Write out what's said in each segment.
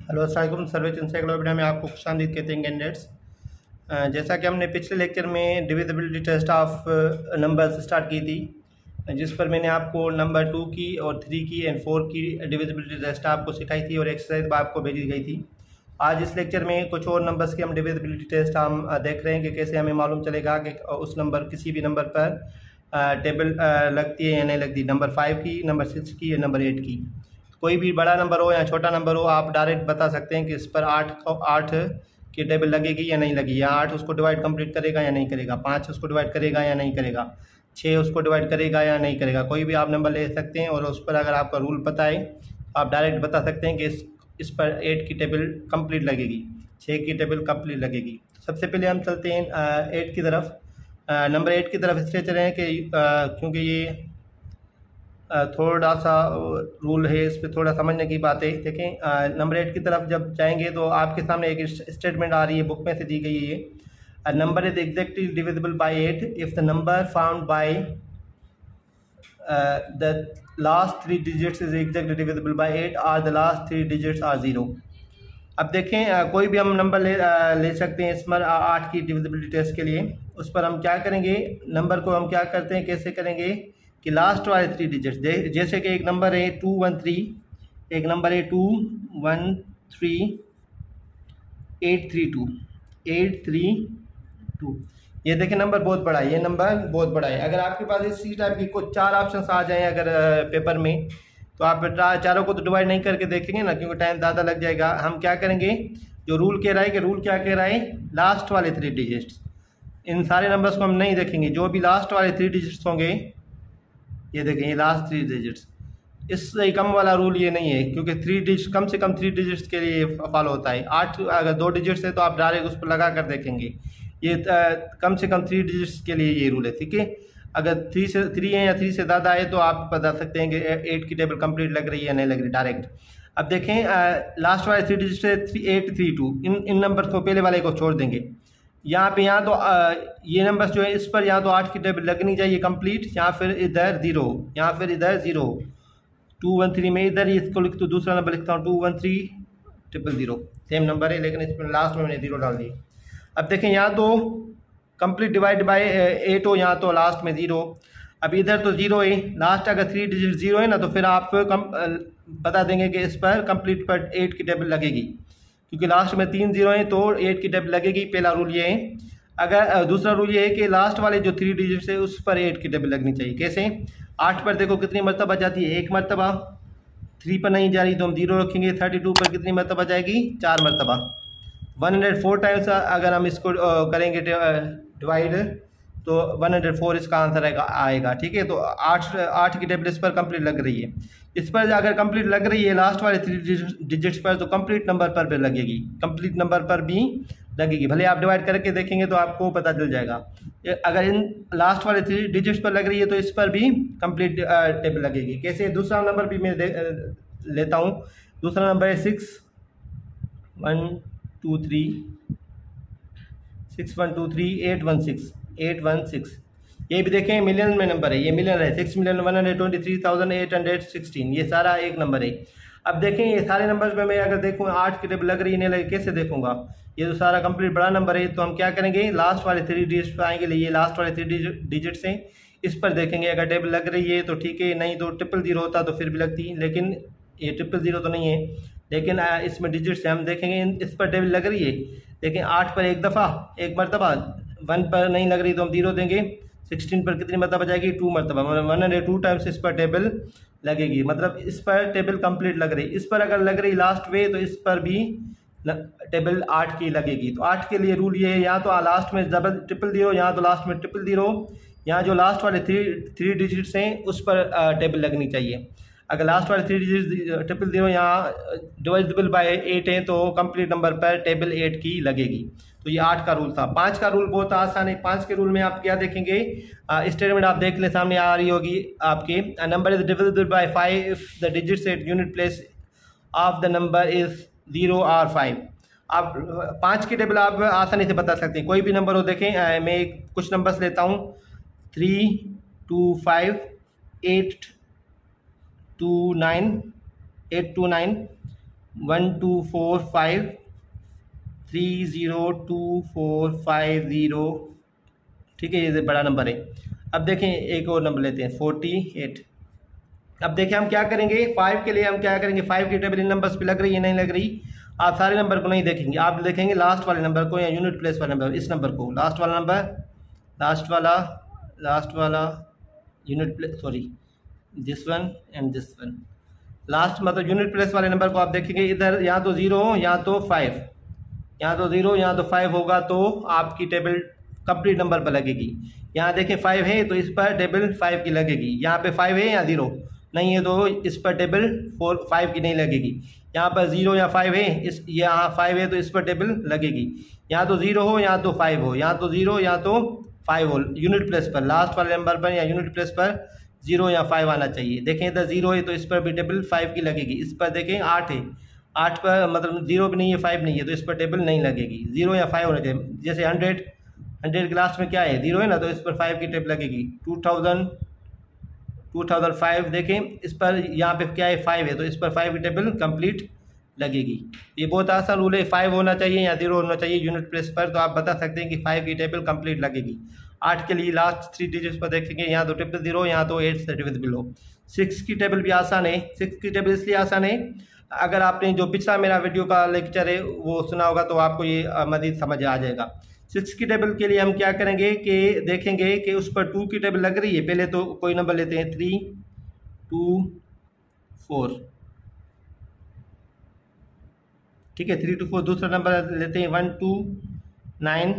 Hello अस्सलाम वालेकुम। Service encyclopedia में आपको खुशामदीद कहते हैं कैंडिडेट्स। जैसा कि हमने पिछले लेक्चर में divisibility test of numbers start की थी, जिस पर मैंने आपको नंबर 2 की और 3 की एंड 4 की डिविजिबिलिटी टेस्ट आपको सिखाई थी और एक्सरसाइज आपको भेजी गई थी। आज इस लेक्चर में कुछ और नंबर्स की हम डिविजिबिलिटी टेस्ट हम देख रहे हैं कि कैसे हमें मालूम चलेगा कि उस नंबर किसी भी नंबर पर टेबल लगती है या नहीं लगती। नंबर 5 की, नंबर 6 की या नंबर 8 की। कोई भी बड़ा नंबर हो या छोटा नंबर हो, आप डायरेक्ट बता सकते हैं कि इस पर 8 की टेबल लगेगी या नहीं लगेगी, या 8 उसको डिवाइड कंप्लीट करेगा या नहीं करेगा, 5 उसको डिवाइड करेगा या नहीं करेगा, 6 उसको डिवाइड करेगा या नहीं करेगा। कोई भी आप नंबर ले सकते हैं और उस पर अगर आपका रूल पता है आप डायरेक्ट बता सकते हैं कि इस पर 8 की टेबल कंप्लीट लगेगी, 6 की टेबल कंप्लीट लगेगी। सबसे पहले हम चलते हैं 8 की तरफ। नंबर 8 की तरफ इसलिए चले हैं कि क्योंकि ये थोड़ा सा रूल है, इस पर थोड़ा समझने की बात है। देखें, नंबर 8 की तरफ जब जाएंगे तो आपके सामने एक स्टेटमेंट आ रही है, बुक में से दी गई है। A number is exactly divisible by 8 if the number found by the last 3 digits is exactly divisible by 8 और द लास्ट 3 डिजिट्स आर 0। अब देखें, कोई भी हम नंबर ले सकते हैं इसमें 8 की डिविजिबिलिटी टेस्ट के लिए। उस पर हम क्या करेंगे, नंबर को हम क्या करते हैं, कैसे करेंगे कि लास्ट वाले 3 डिजिट्स, जैसे कि एक नंबर है 213, एक नंबर है 213 832। ये देखें नंबर बहुत बड़ा है, ये नंबर बहुत बड़ा है। अगर आपके पास इसी टाइप की कुछ 4 ऑप्शन आ जाएं अगर पेपर में, तो आप चारों को तो डिवाइड नहीं करके देखेंगे ना, क्योंकि टाइम ज़्यादा लग जाएगा। हम क्या करेंगे, जो रूल कह रहा है कि रूल क्या कह रहा है, लास्ट वाले 3 डिजिट्स, इन सारे नंबर्स को हम नहीं देखेंगे। जो भी लास्ट वाले 3 डिजिट्स होंगे, ये देखें ये लास्ट 3 डिजिट्स, इससे कम वाला रूल ये नहीं है, क्योंकि 3 डिजिट कम से कम 3 डिजिट्स के लिए फॉलो होता है। 8 अगर 2 डिजिट्स है तो आप डायरेक्ट उस पर लगा कर देखेंगे। ये कम से कम 3 डिजिट्स के लिए ये रूल है, ठीक है। अगर 3 है या 3 से ज़्यादा है तो आप बता सकते हैं कि 8 की टेबल कंप्लीट लग रही है या नहीं लग रही डायरेक्ट। अब देखें, लास्ट वाले 3 डिजिट है 3832, इन नंबर को पहले वाले को छोड़ देंगे। यहाँ तो ये नंबर्स जो है इस पर या तो 8 की टेबल लगनी चाहिए कंप्लीट, या फिर इधर 0, या फिर इधर 0। 213 में इधर इसको लिख, तो दूसरा नंबर लिखता हूँ 213 000, सेम नंबर है लेकिन इसमें लास्ट में मैंने 0 डाल दी। अब देखें, यहाँ तो कंप्लीट डिवाइड बाय 8 हो, यहाँ तो लास्ट में 0। अब इधर तो 0 है, लास्ट अगर 3 डिजिट 0 है ना, तो फिर आप बता देंगे कि इस पर कंप्लीट पर 8 की टेबल लगेगी, क्योंकि लास्ट में 3 0 है तो 8 की टेबल लगेगी। पहला रूल ये है। अगर दूसरा रूल ये है कि लास्ट वाले जो 3 डिजिट्स है उस पर 8 की टेबल लगनी चाहिए। कैसे, 8 पर देखो कितनी मरतबा जाती है, 1 मरतबा। 3 पर नहीं जा रही तो हम 0 रखेंगे। 32 पर कितनी मरतबा जाएगी, 4 मरतबा। 104 टाइम्स अगर हम इसको करेंगे डिवाइड, तो 104 इसका आंसर आएगा, ठीक है। तो 8 की टेबल इस पर कंप्लीट लग रही है। इस पर अगर कंप्लीट लग रही है लास्ट वाले 3 डिजिट्स पर, तो कंप्लीट नंबर पर भी लगेगी, कंप्लीट नंबर पर भी लगेगी। भले आप डिवाइड करके देखेंगे तो आपको पता चल जाएगा। अगर इन लास्ट वाले 3 डिजिट्स पर लग रही है तो इस पर भी कंप्लीट टेबल लगेगी। कैसे, दूसरा नंबर भी मैं लेता हूँ। दूसरा नंबर है 6123 ये भी देखें मिलियन में नंबर है, ये मिलियन है। 6,123,816, ये सारा एक नंबर है। अब देखें ये सारे नंबर्स में मैं अगर देखूँ 8 की टेबल लग रही नहीं लगे, कैसे देखूंगा। ये तो सारा कंप्लीट बड़ा नंबर है, तो हम क्या करेंगे, लास्ट वाले 3 डिजिट्स पर आएंगे। ये लास्ट वाले 3 डिजिट्स हैं, इस पर देखेंगे। अगर टेबल लग रही है तो ठीक है, नहीं तो 000 होता तो फिर भी लगती, लेकिन ये 000 तो नहीं है। लेकिन इसमें डिजिट से हम देखेंगे इस पर टेबल लग रही है। लेकिन 8 पर एक दफ़ा, एक मरतबा। 1 पर नहीं लग रही तो हम 0 देंगे। 16 पर कितनी मरतबा जाएगी, 2 मरतबा, 102 टाइम्स इस पर टेबल लगेगी। मतलब इस पर टेबल कंप्लीट लग रही। इस पर अगर लग रही लास्ट वे तो इस पर भी टेबल 8 की लगेगी। तो 8 के लिए रूल ये है, या तो लास्ट में 000, या तो लास्ट में 000, यहाँ जो लास्ट वाले 3 डिजिट्स हैं उस पर टेबल लगनी चाहिए। अगर लास्ट वाले 3 डिजिट 000 यहाँ डिविजिबल बाय 8 है तो कंप्लीट नंबर पर टेबल 8 की लगेगी। तो ये 8 का रूल था। 5 का रूल बहुत आसान है। 5 के रूल में आप क्या देखेंगे, स्टेटमेंट आप देख लें, सामने आ रही होगी आपके। Number is divisible by 5 if the digits at unit place of the number is 0 और 5। आप 5 की टेबल आप आसानी से बता सकते हैं। कोई भी नंबर हो, देखें मैं कुछ नंबर्स लेता हूँ, 3 2 5 8 2 9 8 2 9 124530245 ठीक है, ये बड़ा नंबर है। अब देखें एक और नंबर लेते हैं 48। अब देखें हम क्या करेंगे 5 के लिए, हम क्या करेंगे 5 की टेबल इन नंबर्स पे लग रही है नहीं लग रही, आप सारे नंबर को नहीं देखेंगे, आप देखेंगे लास्ट वाले नंबर को या यूनिट प्लेस वाले नंबर, इस नंबर को लास्ट वाला नंबर, लास्ट वाला unit place, sorry this one and this one, last मतलब यूनिट प्लेस वाले नंबर को आप देखेंगे इधर या तो 0 हो या तो 5, या तो 0 या तो 5 होगा तो आपकी टेबल कंप्लीट नंबर पर लगेगी। यहाँ देखें 5 है तो इस पर टेबल 5 की लगेगी, यहाँ पे 5 है या 0 नहीं है तो इस पर टेबल 5 की नहीं लगेगी। यहाँ पर 0 या 5 है, इस यहाँ 5 है तो इस पर टेबल लगेगी। यहाँ तो 0 हो या तो 5 हो, यहाँ तो 0 या तो 5 हो, यूनिट प्लेस पर लास्ट वाले नंबर पर या यूनिट प्लेस पर 0 या 5 आना चाहिए। देखें इधर 0 है तो इस पर भी टेबल 5 की लगेगी, इस पर देखें 8 है, 8 पर मतलब 0 भी नहीं है 5 नहीं है तो इस पर टेबल नहीं लगेगी, 0 या 5 होना चाहिए। जैसे 100 के लास्ट में क्या है 0 है ना तो इस पर 5 की टेबल लगेगी। 2005 देखें इस पर यहाँ पे क्या है 5 है तो इस पर 5 की टेबल कंप्लीट लगेगी। ये बहुत आसान रूल है, 5 होना चाहिए या 0 होना चाहिए यूनिट प्लेस पर, तो आप बता सकते हैं कि 5 की टेबल कंप्लीट लगेगी। 8 के लिए लास्ट 3 डिजिट्स पर देखेंगे यहाँ तो 000 यहाँ तो 8 से बिलो। 6 की टेबल भी आसान है, 6 की टेबल इसलिए आसान है अगर आपने जो पिछला मेरा वीडियो का लेक्चर है वो सुना होगा तो आपको ये मज़ीद समझ आ जाएगा। 6 की टेबल के लिए हम क्या करेंगे कि देखेंगे कि उस पर 2 की टेबल लग रही है, पहले तो कोई नंबर लेते हैं 3 2 4, ठीक है 3 2 4। दूसरा नंबर लेते हैं 1 2 9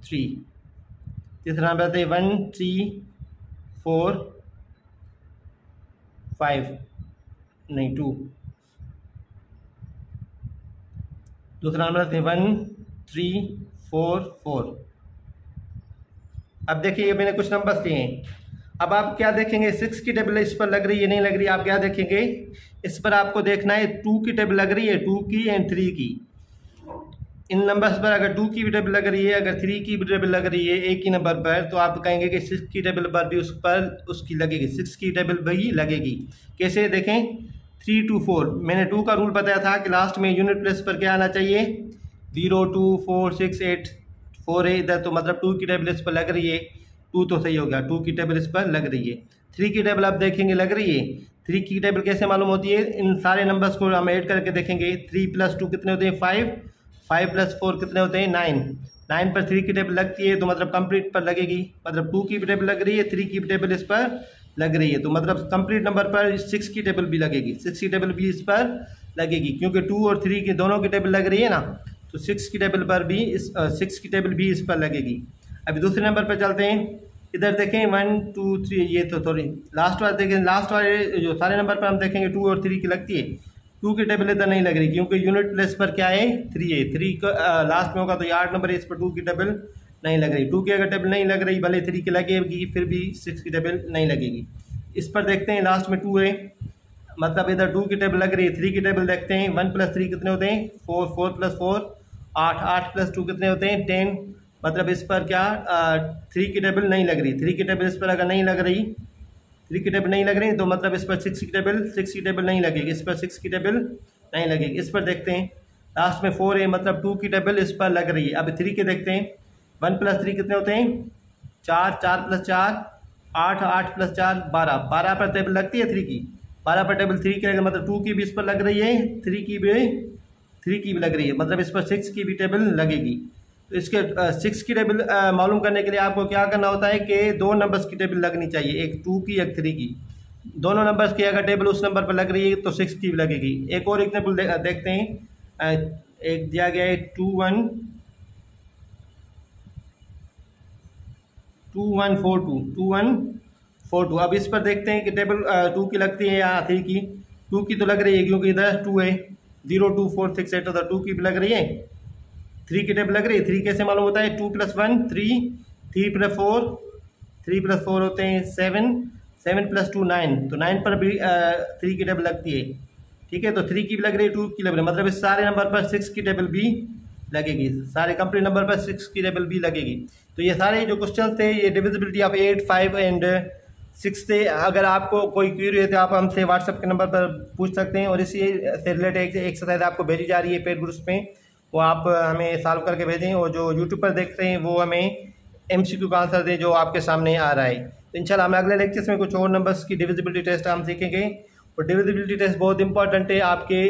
3। तीसरा नंबर लेते हैं 1 3 4 5 नहीं 2। दूसरा नंबर लेते हैं 1 3 4 4। अब देखिए मैंने कुछ नंबर्स दिए हैं, अब आप क्या देखेंगे 6 की टेबल इस पर लग रही है नहीं लग रही, आप क्या देखेंगे इस पर आपको देखना है 2 की टेबल लग रही है, 2 की एंड 3 की। इन नंबर्स पर अगर 2 की भी टेबल लग रही है, अगर 3 की भी टेबल लग रही है एक ही नंबर पर, तो आप कहेंगे कि 6 की टेबल पर भी उस पर उसकी लगेगी, 6 की टेबल भी लगेगी। कैसे देखें 3 2 4, मैंने 2 का रूल बताया था कि लास्ट में यूनिट प्लेस पर क्या आना चाहिए 0 2 4 6 8 4 है इधर, तो मतलब 2 की टेबल इस पर लग रही है, 2 तो सही हो गया, 2 की टेबल इस पर लग रही है। 3 की टेबल आप देखेंगे लग रही है, 3 की टेबल कैसे मालूम होती है, इन सारे नंबर्स को हम ऐड करके देखेंगे। 3 + 2 कितने होते हैं 5, 5 + 4 कितने होते हैं 9, 9 पर 3 की टेबल लगती है तो मतलब कंप्लीट पर लगेगी, मतलब 2 की भी टेबल लग रही है 3 की भी टेबल इस पर लग रही है, तो मतलब कंप्लीट नंबर पर 6 की टेबल भी लगेगी, 6 की टेबल भी इस पर लगेगी क्योंकि 2 और 3 की दोनों की टेबल लग रही है ना, तो 6 की टेबल पर भी 6 की टेबल भी इस पर लगेगी। अभी दूसरे नंबर पर चलते हैं, इधर देखें 1 2 3, ये तो सॉरी लास्ट वाले देखें, लास्ट वाले जो सारे नंबर पर हम देखेंगे 2 और 3 की लगती है, 2 की टेबल इधर नहीं लग रही क्योंकि यूनिट प्लेस पर क्या है 3 है, 3 का लास्ट में होगा तो ये 8 नंबर है, इस पर 2 की टेबल नहीं लग रही। 2 की अगर टेबल नहीं लग रही भले 3 की लगेगी फिर भी 6 की टेबल नहीं लगेगी। इस पर देखते हैं लास्ट में 2 है, मतलब इधर 2 की टेबल लग रही है, 3 की टेबल देखते हैं 1 + 3 कितने होते हैं 4, 4 + 4 8, 8 + 2 कितने होते हैं 10, मतलब इस पर क्या 3 की टेबल नहीं लग रही, 3 की टेबल इस पर अगर नहीं लग रही, 3 की टेबल नहीं लग रही तो मतलब इस पर 6 की टेबल नहीं लगेगी, इस पर 6 की टेबल नहीं लगेगी। इस पर देखते हैं लास्ट में 4 है, मतलब 2 की टेबल इस पर लग रही है। अब 3 के देखते हैं 1 + 3 कितने होते हैं 4, 4 + 4 8, 8 + 4 12, 12 पर टेबल लगती है 3 की, 12 पर टेबल 3 की मतलब 2 की भी इस पर लग रही है, 3 की भी लग रही है, मतलब इस पर 6 की भी टेबल लगेगी। तो इसके 6 की टेबल मालूम करने के लिए आपको क्या करना होता है कि 2 नंबर्स की टेबल लगनी चाहिए, एक 2 की एक 3 की, दोनों नंबर्स की अगर टेबल उस नंबर पर लग रही है तो 6 की भी लगेगी। एक और एग्जाम्पल देखते हैं, एक दिया गया है 2142। अब इस पर देखते हैं कि टेबल 2 की लगती है या 3 की, 2 की तो लग रही है क्योंकि इधर 2 है, 0 2 4 6 8 तो 2 की भी लग रही है, 3 की टेबल लग रही है। 3 कैसे मालूम होता है 2 + 1 3, 3 + 4 होते हैं 7, 7 + 2 9, तो 9 पर भी 3 की टेबल लगती है, ठीक है। तो 3 की भी लग रही है 2 की लग रही है, मतलब इस सारे नंबर पर 6 की टेबल भी लगेगी, सारे कंप्लीट नंबर पर 6 की टेबल भी लगेगी। तो ये सारे जो क्वेश्चन थे ये डिविजिबिलिटी ऑफ 8, 5 एंड 6 से अगर आपको कोई क्यूरी है तो आप हमसे व्हाट्सएप के नंबर पर पूछ सकते हैं, और इसी से रिलेटेड एक एक्सरसाइज आपको भेजी जा रही है पेड ग्रुप्स में, वो आप हमें सॉल्व करके भेजें, और जो यूट्यूब पर देख रहे हैं वो हमें MCQ का आंसर दें जो आपके सामने आ रहा है। तो इंशाल्लाह हम अगले लेक्चर्स में कुछ और नंबर्स की डिविजिबिलिटी टेस्ट हम सीखेंगे, और डिविजिबिलिटी टेस्ट बहुत इंपॉर्टेंट है आपके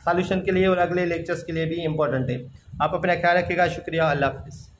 सॉल्यूशन के लिए और अगले लेक्चर्स के लिए भी इंपॉर्टेंट है। आप अपना ख्याल रखिएगा। शुक्रिया। अल्लाह हाफिज़।